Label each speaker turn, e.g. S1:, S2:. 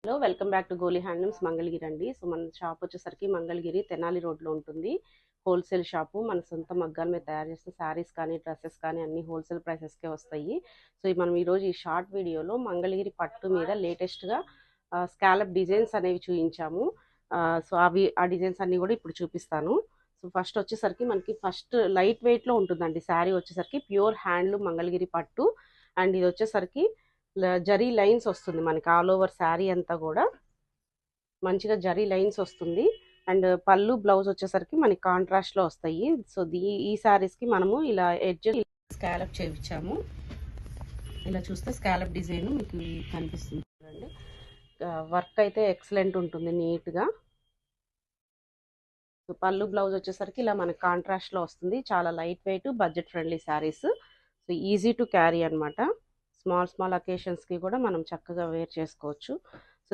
S1: Hello, welcome back to Goli handlooms Mangalagiri అండి. So మన shop వచ్చేసరికి మంగళగిరి తెనాలి రోడ్లో ఉంటుంది. Wholesale shop. మన సొంత మగ్గాల మీద తయారు చేస్తే శారీస్ కానీ డ్రెస్సెస్ కానీ అన్ని హోల్సేల్ ప్రైసెస్కే వస్తాయి. సో మనం ఈరోజు ఈ షార్ట్ వీడియోలో మంగళగిరి పట్టు మీద లేటెస్ట్గా స్కాలప్ డిజైన్స్ అనేవి చూపించాము. సో ఆ డిజైన్స్ అన్నీ కూడా ఇప్పుడు చూపిస్తాను. సో ఫస్ట్ వచ్చేసరికి మనకి లైట్ వెయిట్లో ఉంటుందండి. శారీ వచ్చేసరికి ప్యూర్ హ్యాండ్లూమ్ మంగళగిరి పట్టు. అండ్ ఇది వచ్చేసరికి జరీ లైన్స్ వస్తుంది మనకి ఆల్ ఓవర్ శారీ అంతా కూడా మంచిగా జరీ లైన్స్ వస్తుంది. అండ్ పళ్ళు బ్లౌజ్ వచ్చేసరికి మనకి కాంట్రాస్ట్లో వస్తాయి. సో ఈ శారీస్కి మనము ఇలా ఎడ్జ్ స్కాలప్ చేయించాము. ఇలా చూస్తే స్కాలప్ డిజైన్ మీకు కనిపిస్తుంది చూడండి. వర్క్ అయితే ఎక్సలెంట్ ఉంటుంది నీట్గా. సో పళ్ళు బ్లౌజ్ వచ్చేసరికి ఇలా మనకి కాంట్రాస్ట్లో వస్తుంది. చాలా light weight budget friendly saris. So easy to carry అనమాట. స్మాల్ అకేషన్స్కి కూడా మనం చక్కగా వేర్ చేసుకోవచ్చు.